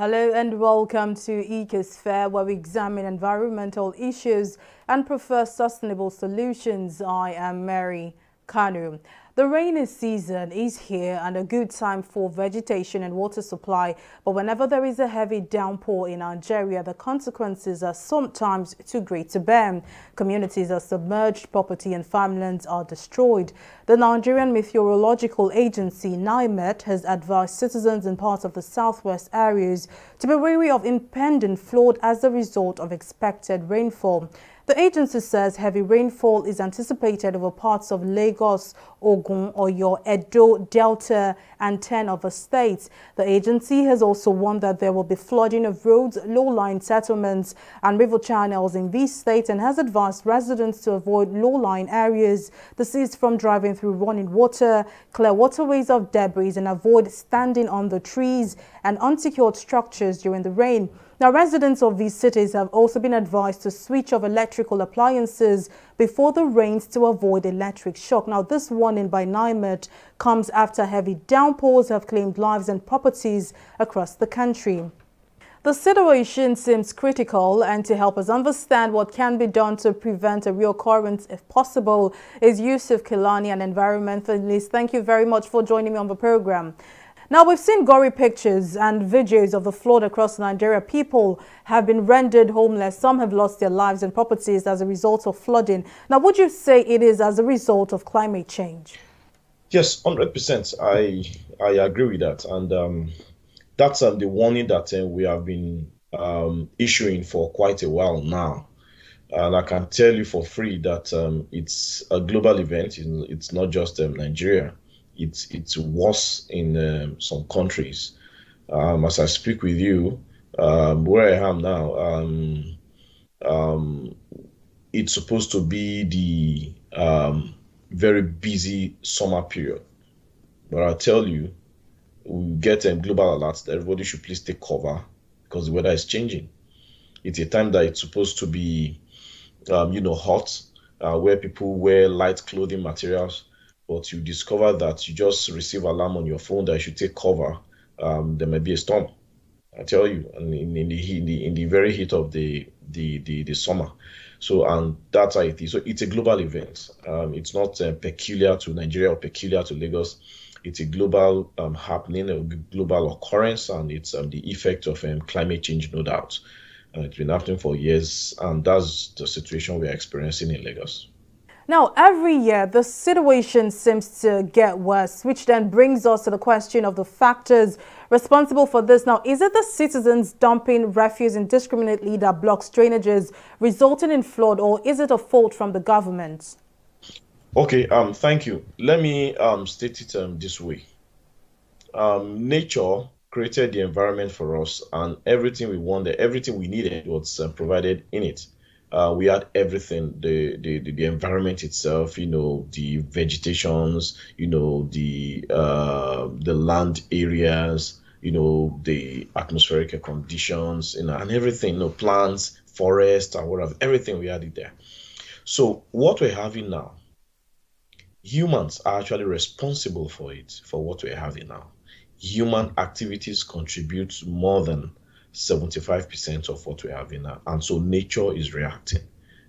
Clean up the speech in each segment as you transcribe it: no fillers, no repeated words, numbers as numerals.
Hello and welcome to Ecosphere, where we examine environmental issues and prefer sustainable solutions. I am Mary Kanu. The rainy season is here and a good time for vegetation and water supply, but whenever there is a heavy downpour in Nigeria, the consequences are sometimes too great to bear. Communities are submerged, property and farmlands are destroyed. The Nigerian Meteorological Agency, Nimet, has advised citizens in parts of the southwest areas to be wary of impending flood as a result of expected rainfall. The agency says heavy rainfall is anticipated over parts of Lagos, Ogun, Oyo, Edo, Delta, and 10 other states. The agency has also warned that there will be flooding of roads, low-lying settlements, and river channels in these states, and has advised residents to avoid low-lying areas, desist from driving through running water, clear waterways of debris, and avoid standing under trees and unsecured structures during the rain. Now, residents of these cities have also been advised to switch off electrical appliances before the rains to avoid electric shock. Now, this warning by Nimet comes after heavy downpours have claimed lives and properties across the country. The situation seems critical, and to help us understand what can be done to prevent a reoccurrence if possible is Yusuf Kilani, an environmentalist. Thank you very much for joining me on the program. Now, we've seen gory pictures and videos of the flood across Nigeria. People have been rendered homeless. Some have lost their lives and properties as a result of flooding. Now, would you say it is as a result of climate change? Yes, 100%. I agree with that. And that's the warning that we have been issuing for quite a while now. And I can tell you for free that it's a global event. It's not just Nigeria. It's worse in some countries. As I speak with you, where I am now, it's supposed to be the very busy summer period. But I tell you, we get global alerts that everybody should please take cover because the weather is changing. It's a time that it's supposed to be, hot, where people wear light clothing materials. But you discover that you just receive alarm on your phone that you should take cover. There may be a storm. I tell you, and in the very heat of the summer. So, and that's how it is. So it's a global event. It's not peculiar to Nigeria or peculiar to Lagos. It's a global happening, a global occurrence, and it's the effect of climate change, no doubt. It's been happening for years, and that's the situation we're experiencing in Lagos. Now, every year, the situation seems to get worse, which then brings us to the question of the factors responsible for this. Now, is it the citizens dumping refuse indiscriminately that blocks drainages, resulting in flood, or is it a fault from the government? Okay, thank you. Let me state it this way. Nature created the environment for us, and everything we wanted, everything we needed was provided in it. We had everything, the environment itself, the vegetations, the land areas, the atmospheric conditions, and everything, plants, forests, and whatever, everything we had it there. So what we're having now, humans are actually responsible for it, for what we're having now. Human activities contribute more than 75% of what we're having now. And so nature is reacting.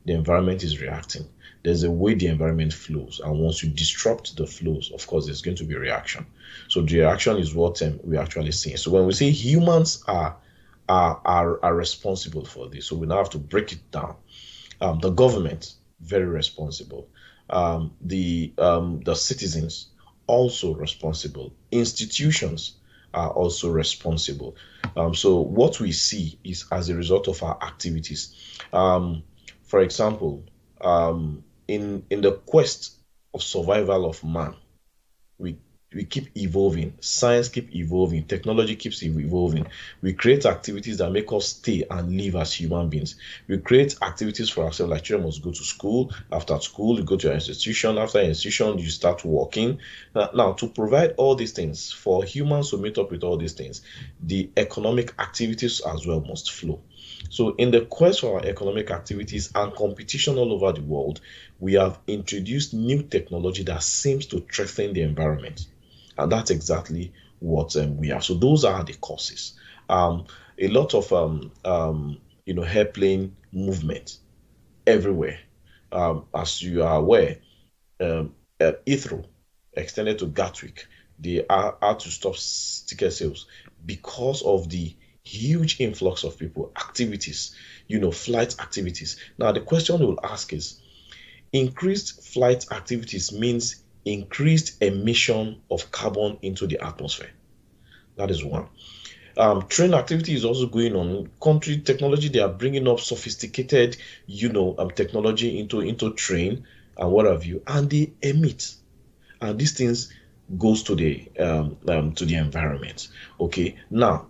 The environment is reacting. There's a way the environment flows. And once you disrupt the flows, of course, there's going to be a reaction. So the reaction is what we're actually seeing. So when we say humans are responsible for this, so we now have to break it down. The government, very responsible. The citizens, also responsible. Institutions are also responsible. So what we see is as a result of our activities. For example, in the quest of survival of man, we keep evolving, science keeps evolving, technology keeps evolving. We create activities that make us stay and live as human beings. We create activities for ourselves, like children must go to school. After school, you go to your institution. After institution, you start working. Now, to provide all these things, for humans to meet up with all these things, the economic activities as well must flow. So in the quest for our economic activities and competition all over the world, we have introduced new technology that seems to threaten the environment. And that's exactly what we have. So those are the causes. A lot of airplane movement everywhere. As you are aware, Heathrow extended to Gatwick. They are had to stop ticket sales because of the huge influx of people, activities, flight activities. Now, the question we'll ask is, increased flight activities means increased emission of carbon into the atmosphere. That is one. Train activity is also going on. Country technology, they are bringing up sophisticated, technology into train and what have you, and they emit, and these things goes to the environment. Okay, now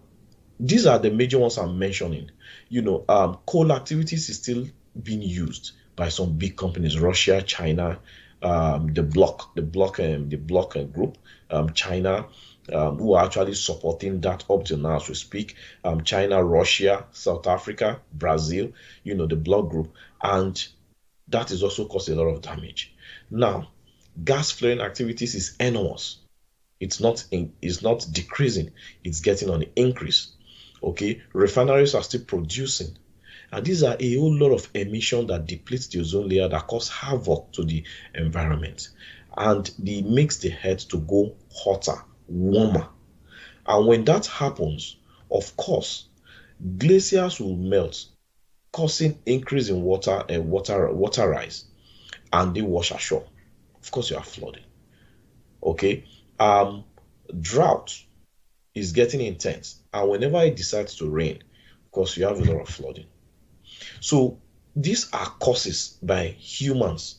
these are the major ones I'm mentioning. Coal activities is still being used by some big companies, Russia, China, the bloc group, China, who are actually supporting that up to now as we speak. China, Russia, South Africa, Brazil, the bloc group, and that is also causing a lot of damage. Now, gas flaring activities is enormous. It's not decreasing, it's getting on the increase. Okay, refineries are still producing, and these are a whole lot of emission that depletes the ozone layer, that cause havoc to the environment, and it makes the earth to go hotter, warmer. And when that happens, of course, glaciers will melt, causing increase in water rise, and they wash ashore. Of course, you are flooding. Okay, drought is getting intense, and whenever it decides to rain, of course, you have a lot of flooding. So these are causes by humans,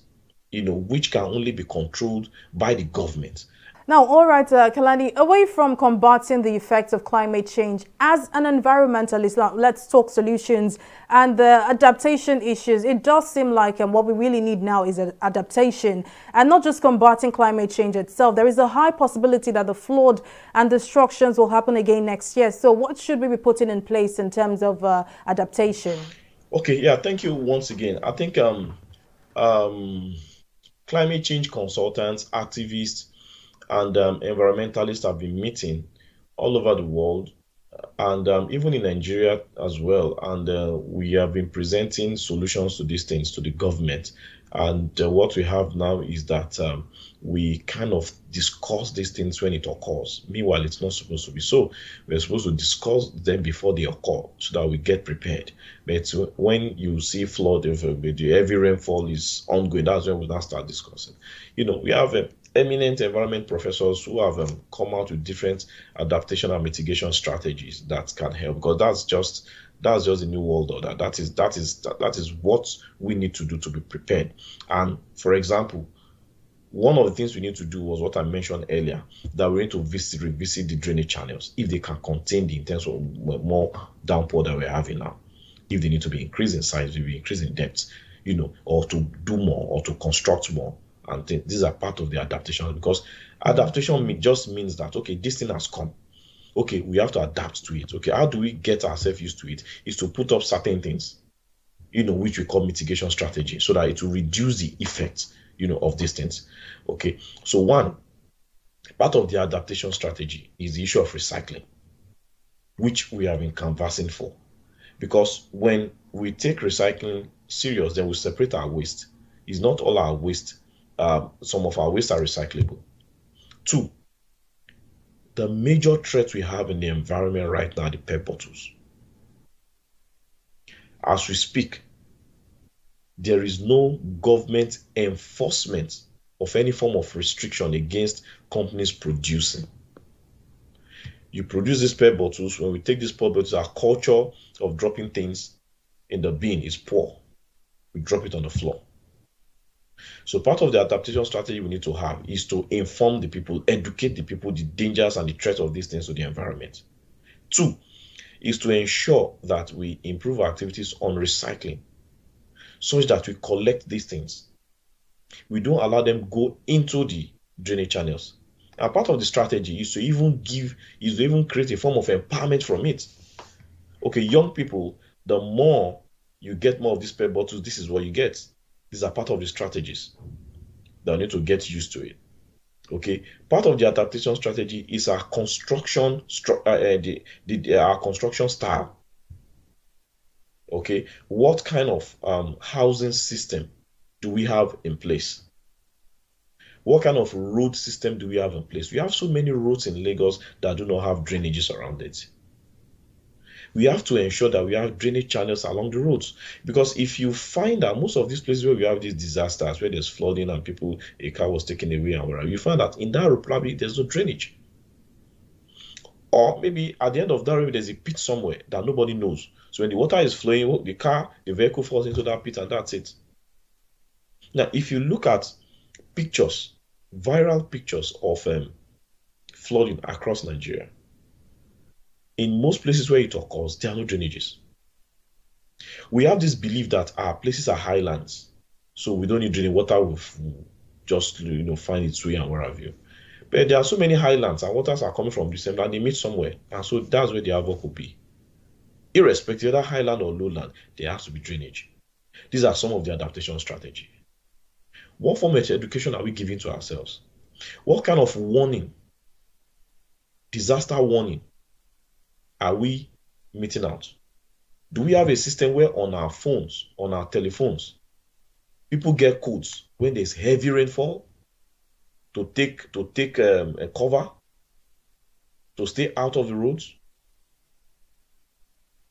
which can only be controlled by the government. Now, all right, Kalani, away from combating the effects of climate change, as an environmentalist, now let's talk solutions and the adaptation issues. It does seem like what we really need now is an adaptation and not just combating climate change itself. There is a high possibility that the flood and destructions will happen again next year. So what should we be putting in place in terms of adaptation? Okay, yeah, thank you once again. I think climate change consultants, activists, and environmentalists have been meeting all over the world, and even in Nigeria as well. And we have been presenting solutions to these things to the government. And what we have now is that we kind of discuss these things when it occurs. Meanwhile, it's not supposed to be so. We're supposed to discuss them before they occur so that we get prepared. But when you see flood, if the heavy rainfall is ongoing, that's when we now start discussing. We have eminent environment professors who have come out with different adaptation and mitigation strategies that can help, because that's just the new world order. That is what we need to do to be prepared. And for example, one of the things we need to do was what I mentioned earlier, that we need to revisit the drainage channels if they can contain the intense or more downpour that we're having now. If they need to be increased in size, maybe increase in depth, or to do more or to construct more. And these are part of the adaptation, because adaptation just means that, okay, this thing has come. Okay, we have to adapt to it. Okay, how do we get ourselves used to it? Is to put up certain things, which we call mitigation strategy, so that it will reduce the effects, of these things. Okay, so one part of the adaptation strategy is the issue of recycling, which we have been canvassing for. Because when we take recycling serious, then we separate our waste. It's not all our waste. Some of our waste are recyclable. Two, the major threat we have in the environment right now are the PET bottles. As we speak, there is no government enforcement of any form of restriction against companies producing. You produce these PET bottles. When we take these PET bottles, our culture of dropping things in the bin is poor. We drop it on the floor. So part of the adaptation strategy we need to have is to inform the people, educate the people, the dangers and the threats of these things to the environment. Two is to ensure that we improve our activities on recycling, such that we collect these things. We don't allow them go into the drainage channels. And part of the strategy is to even create a form of empowerment from it. Okay, young people, the more you get more of these PET bottles, this is what you get. These are part of the strategies that we need to get used to it. Okay, part of the adaptation strategy is our construction our construction style. Okay, what kind of housing system do we have in place? What kind of road system do we have in place? We have so many roads in Lagos that do not have drainages around it. We have to ensure that we have drainage channels along the roads. Because if you find that most of these places where we have these disasters, where there's flooding and people, a car was taken away and whatever, you find that in that road probably there's no drainage. Or maybe at the end of that road, there's a pit somewhere that nobody knows. So when the water is flowing, the vehicle falls into that pit and that's it. Now, if you look at pictures, viral pictures of flooding across Nigeria, in most places where it occurs, there are no drainages. We have this belief that our places are highlands, so we don't need drinking water will just find its way and where have you. But there are so many highlands and waters are coming from the same and they meet somewhere, and so that's where the havoc will be. Irrespective of highland or lowland, there has to be drainage. These are some of the adaptation strategy. What form of education are we giving to ourselves? What kind of warning, disaster warning, are we meting out? Do we have a system where on our phones, on our telephones, people get codes when there's heavy rainfall to take a cover, to stay out of the roads?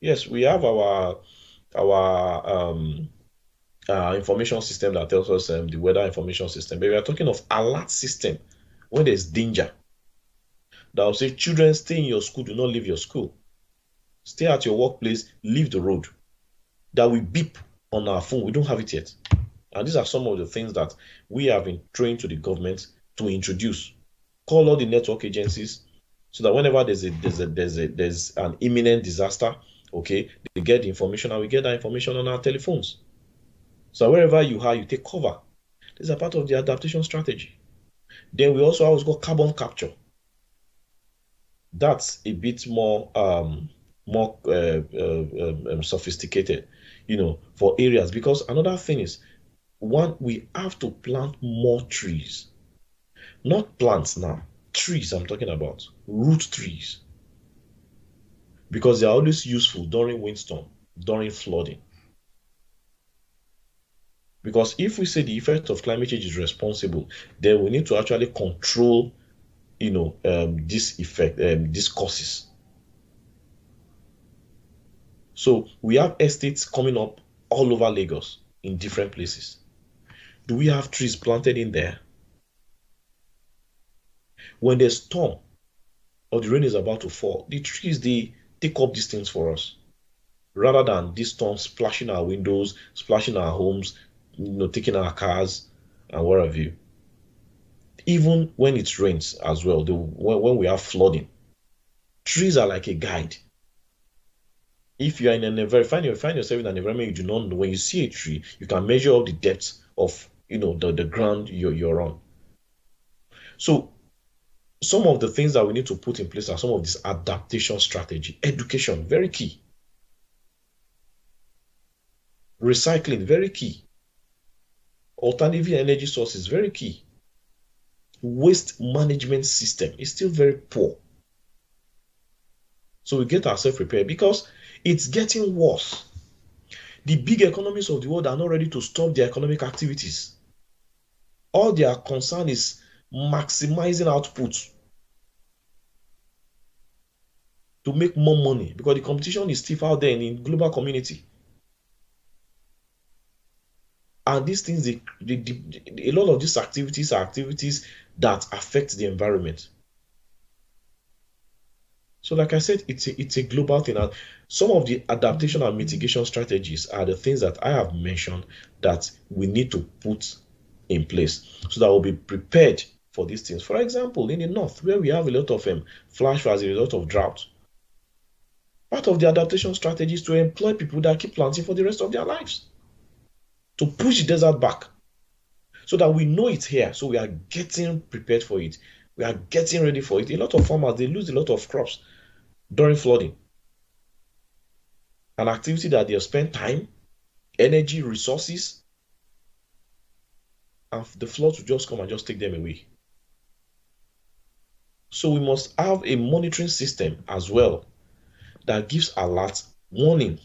Yes, we have our information system that tells us the weather information system, but we are talking of alert system when there's danger. That will say, children, stay in your school, do not leave your school. Stay at your workplace, leave the road. That we beep on our phone. We don't have it yet. And these are some of the things that we have been trained to the government to introduce. Call all the network agencies so that whenever there's an imminent disaster, okay, they get the information and we get that information on our telephones. So wherever you are, you take cover. This is a part of the adaptation strategy. Then we also always got carbon capture. That's a bit more sophisticated, for areas. Because another thing is, one, we have to plant more trees. Not plants now, trees I'm talking about, root trees. Because they are always useful during windstorm, during flooding. Because if we say the effect of climate change is responsible, then we need to actually control, this effect, these causes. So we have estates coming up all over Lagos in different places. Do we have trees planted in there? When there's storm or the rain is about to fall, the trees, they take up these things for us. Rather than this storm splashing our windows, splashing our homes, taking our cars and what have you. Even when it rains as well, when we have flooding, trees are like a guide. If you are in an environment, find yourself in an environment you do not know, when you see a tree, you can measure up the depth of the ground you're on. So some of the things that we need to put in place are some of this adaptation strategy. Education, very key. Recycling, very key. Alternative energy sources, very key. Waste management system is still very poor. So we get ourselves prepared because it's getting worse. The big economies of the world are not ready to stop their economic activities. All their concern is maximizing output to make more money because the competition is stiff out there in the global community. And these things, a lot of these activities are activities that affect the environment. So like I said, it's a global thing. And some of the adaptation and mitigation strategies are the things that I have mentioned that we need to put in place so that we'll be prepared for these things. For example, in the north, where we have a lot of flash fires, a result of drought, part of the adaptation strategy is to employ people that keep planting for the rest of their lives, to push the desert back so that we know it's here. So we are getting prepared for it. We are getting ready for it. A lot of farmers, they lose a lot of crops during flooding. An activity that they have spent time, energy, resources, and the flood will just come and just take them away. So we must have a monitoring system as well that gives alerts, warning,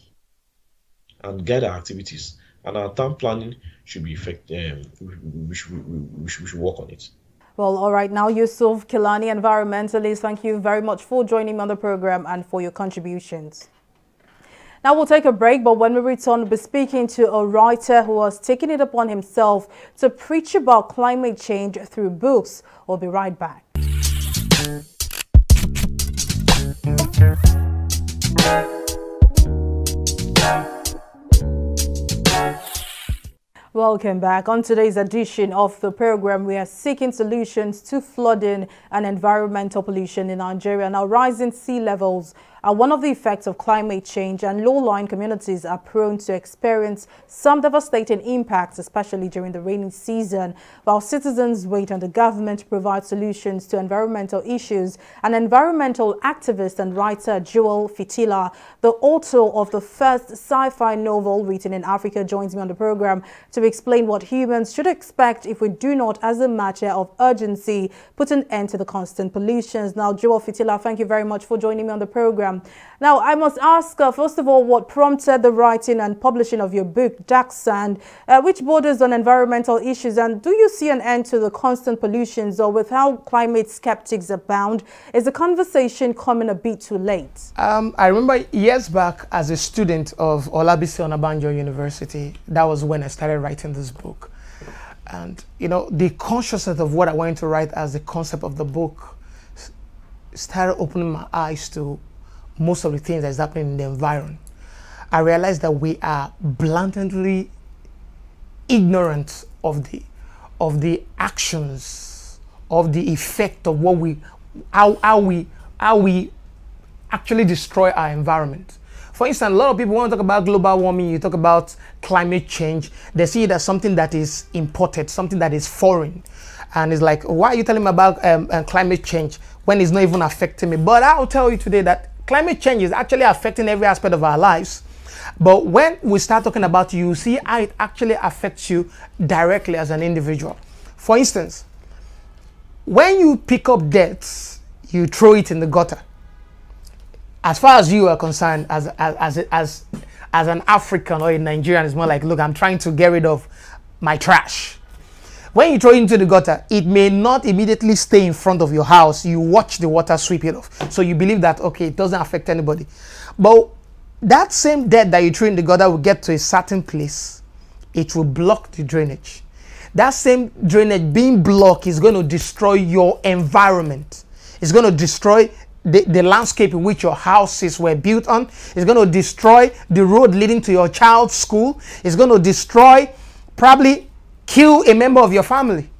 and guide our activities. And our town planning should be effective. We should work on it. Well, all right. Now, Yusuf Kilani, environmentalist, thank you very much for joining me on the program and for your contributions. Now we'll take a break, but when we return, we'll be speaking to a writer who has taken it upon himself to preach about climate change through books. We'll be right back. Welcome back. On today's edition of the program, we are seeking solutions to flooding and environmental pollution in Nigeria. Now, rising sea levels are one of the effects of climate change, and low-lying communities are prone to experience some devastating impacts, especially during the rainy season. While citizens wait on the government to provide solutions to environmental issues, an environmental activist and writer, Joel Fitila, the author of the first sci-fi novel written in Africa, joins me on the program to explain what humans should expect if we do not, as a matter of urgency, put an end to the constant pollutions. Now, Joel Fitila, thank you very much for joining me on the program. Now, I must ask, first of all, what prompted the writing and publishing of your book, Dark Sand, which borders on environmental issues, and do you see an end to the constant pollutions, or with how climate skeptics abound, is the conversation coming a bit too late? I remember years back as a student of Olabisi Onabanjo University, that was when I started writing this book. And, you know, the consciousness of what I wanted to write as the concept of the book started opening my eyes to most of the things that's happening in the environment. I realized that we are blatantly ignorant of the actions, of the effect of what how we actually destroy our environment. For instance, a lot of people want to talk about global warming, you talk about climate change, they see it as something that is imported, something that is foreign. And it's like, why are you telling me about climate change when it's not even affecting me? But I'll tell you today that climate change is actually affecting every aspect of our lives. But when we start talking about it, you see how it actually affects you directly as an individual. For instance, when you pick up dirt, you throw it in the gutter. As far as you are concerned, as an African or a Nigerian, it's more like, look, I'm trying to get rid of my trash. When you throw it into the gutter, it may not immediately stay in front of your house. You watch the water sweep it off. So you believe that, okay, it doesn't affect anybody. But that same dirt that you throw in the gutter will get to a certain place. It will block the drainage. That same drainage being blocked is going to destroy your environment. It's going to destroy the landscape in which your houses were built on. It's going to destroy the road leading to your child's school. It's going to destroy, probably kill a member of your family.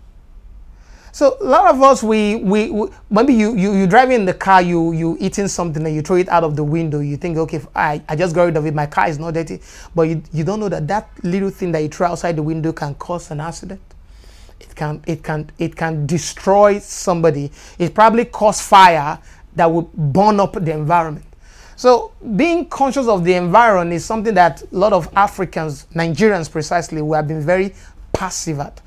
So a lot of us, maybe you driving in the car, you eating something and you throw it out of the window. You think, okay, I just got rid of it. My car is not dirty. But you don't know that little thing that you throw outside the window can cause an accident. It can destroy somebody. It probably cause fire that will burn up the environment. So being conscious of the environment is something that a lot of Africans, Nigerians precisely, we have been very passive at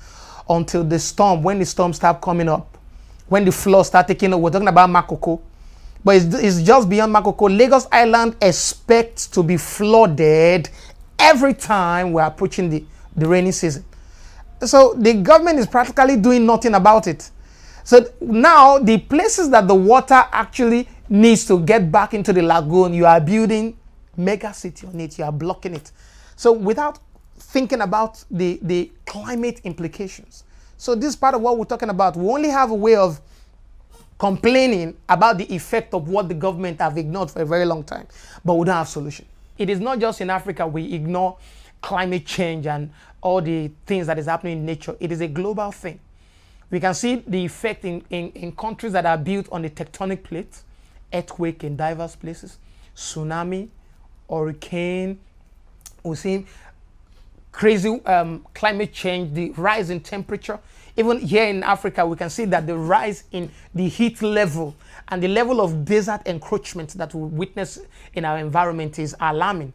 until the storm, when the storm start coming up, when the floods start taking over. We're talking about Makoko, but it's just beyond Makoko. Lagos Island expects to be flooded every time we're approaching the rainy season. So the government is practically doing nothing about it. So now the places that the water actually needs to get back into the lagoon, you are building mega city on it, you are blocking it. So without thinking about the climate implications. So this is part of what we're talking about. We only have a way of complaining about the effect of what the government have ignored for a very long time, but we don't have solution. It is not just in Africa we ignore climate change and all the things that is happening in nature. It is a global thing. We can see the effect in countries that are built on the tectonic plate, earthquake in diverse places, tsunami, hurricane. We've seen crazy climate change, the rise in temperature. Even here in Africa, we can see that the rise in the heat level and the level of desert encroachment that we witness in our environment is alarming.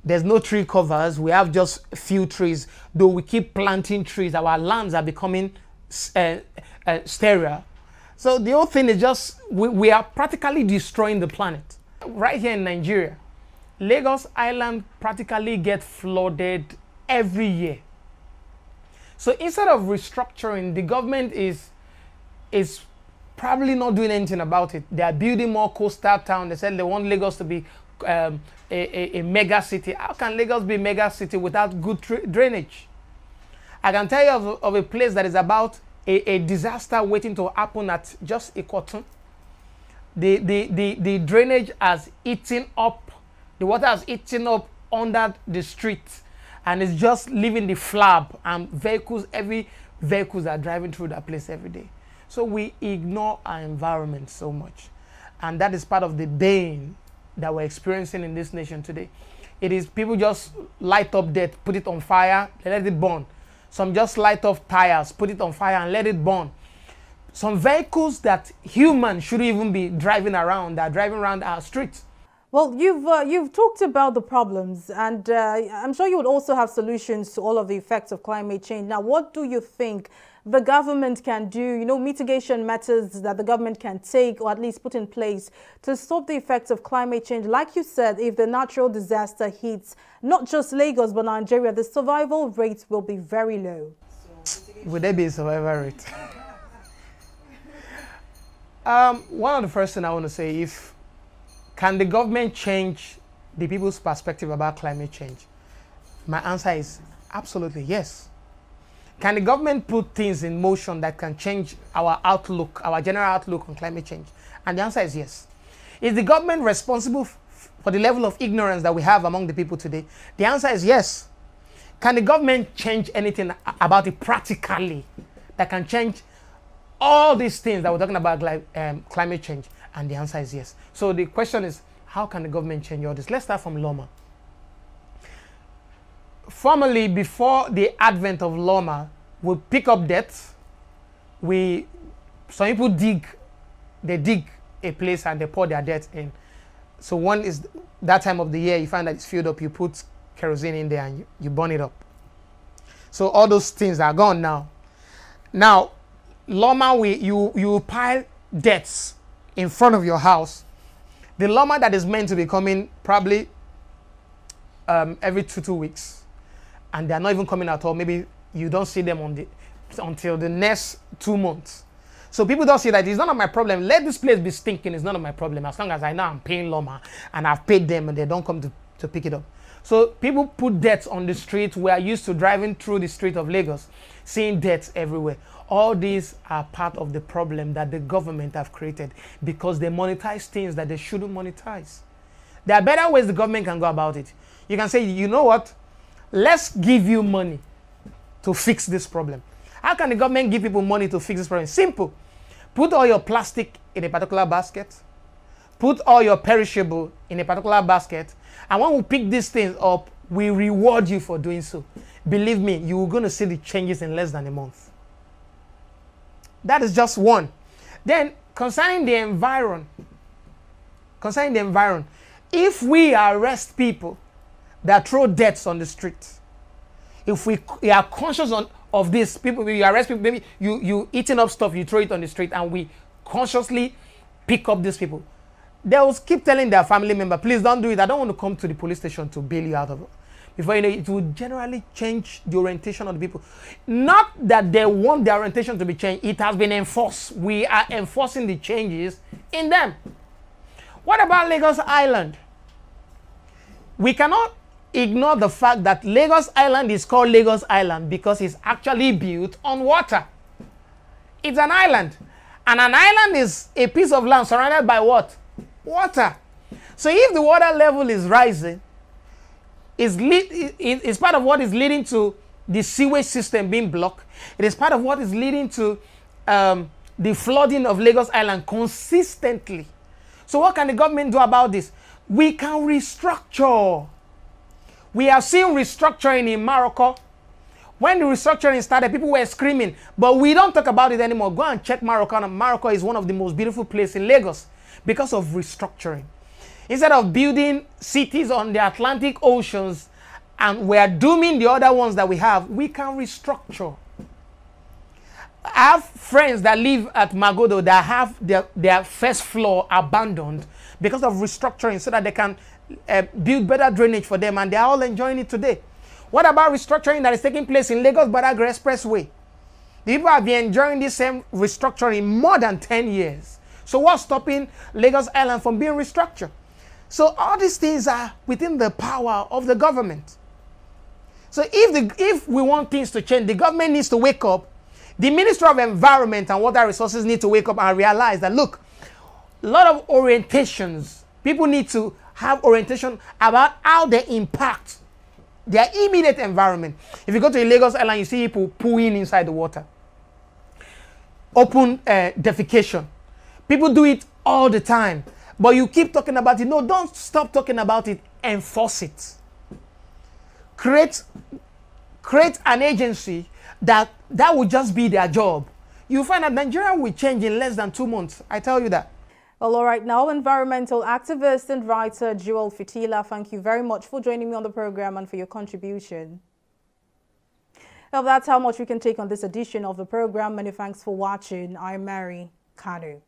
There's no tree covers. We have just a few trees. Though we keep planting trees, our lands are becoming sterile. So the whole thing is just, we are practically destroying the planet. Right here in Nigeria, Lagos Island practically gets flooded every year. So instead of restructuring, the government is probably not doing anything about it. They are building more coastal towns. They said they want Lagos to be a mega city. How can Lagos be a mega city without good drainage? I can tell you of a place that is about a disaster waiting to happen at just Ikotun. The drainage has eaten up, the water has eaten up under the street, and it's just leaving the flab, and heavy vehicles are driving through that place every day. So we ignore our environment so much, and that is part of the bane that we're experiencing in this nation today. It is people just light up dirt, put it on fire, they let it burn. Some just light off tires, put it on fire and let it burn. Some vehicles that humans shouldn't even be driving around, that are driving around our streets. Well, you've talked about the problems, and I'm sure you would also have solutions to all of the effects of climate change. Now, what do you think the government can do, mitigation methods that the government can take or at least put in place to stop the effects of climate change? Like you said, if the natural disaster hits not just Lagos but Nigeria, the survival rate will be very low. Would there be a survival rate? One of the first things I want to say, can the government change the people's perspective about climate change? My answer is absolutely yes. Can the government put things in motion that can change our outlook, our general outlook on climate change? And the answer is yes. Is the government responsible for the level of ignorance that we have among the people today? The answer is yes. Can the government change anything about it practically that can change all these things that we're talking about, like climate change? And the answer is yes. So the question is, how can the government change all this? Let's start from Loma. Formerly, before the advent of Loma, we pick up dirt. Some people dig a place and they pour their dirt in. So one is that time of the year, you find that it's filled up, you put kerosene in there and you burn it up. So all those things are gone now. Now, Loma, you pile debts in front of your house. The Loma that is meant to be coming probably every 2 weeks, and they are not even coming at all. Maybe you don't see them until the next 2 months. So people don't see that it's none of my problem. Let this place be stinking. It's none of my problem. As long as I know I'm paying Loma and I've paid them and they don't come to pick it up. So people put debts on the street. We are used to driving through the street of Lagos, seeing debts everywhere. All these are part of the problem that the government have created because they monetize things that they shouldn't monetize. There are better ways the government can go about it. You can say, you know what? Let's give you money to fix this problem. How can the government give people money to fix this problem? Simple. Put all your plastic in a particular basket. Put all your perishable in a particular basket. And when we pick these things up, we reward you for doing so. Believe me, you're going to see the changes in less than a month. That is just one. Then, concerning the environment, if we arrest people that throw debts on the street, if we are conscious of this, people, we arrest people, maybe you eating up stuff, you throw it on the street, and we consciously pick up these people, they will keep telling their family member, please don't do it. I don't want to come to the police station to bail you out of it. Before you know, it will generally change the orientation of the people. Not that they want their orientation to be changed. It has been enforced. We are enforcing the changes in them. What about Lagos Island? We cannot ignore the fact that Lagos Island is called Lagos Island because it's actually built on water. It's an island. And an island is a piece of land surrounded by what? Water. So if the water level is rising, it's part of what is leading to the sewage system being blocked. It is part of what is leading to the flooding of Lagos Island consistently. So what can the government do about this? We can restructure. We are seeing restructuring in Morocco. When the restructuring started, people were screaming, but we don't talk about it anymore. Go and check Morocco. And Morocco is one of the most beautiful places in Lagos because of restructuring. Instead of building cities on the Atlantic Oceans and we're dooming the other ones that we have, we can restructure. I have friends that live at Magodo that have their first floor abandoned because of restructuring so that they can build better drainage for them, and they are all enjoying it today. What about restructuring that is taking place in Lagos-Badagry Expressway? The people have been enjoying this same restructuring more than 10 years. So what's stopping Lagos Island from being restructured? So all these things are within the power of the government. So if we want things to change, the government needs to wake up. The Ministry of Environment and Water Resources need to wake up and realize that, look, a lot of orientations, people need to have orientation about how they impact their immediate environment. If you go to Lagos Island, you see people pooing inside the water. Open defecation. People do it all the time. But you keep talking about it. No, don't stop talking about it. Enforce it. Create an agency that will just be their job. You find that Nigeria will change in less than 2 months. I tell you that. Well, all right, now environmental activist and writer Joel Fitila, thank you very much for joining me on the program and for your contribution. Well, that's how much we can take on this edition of the program. Many thanks for watching. I'm Mary Kanu.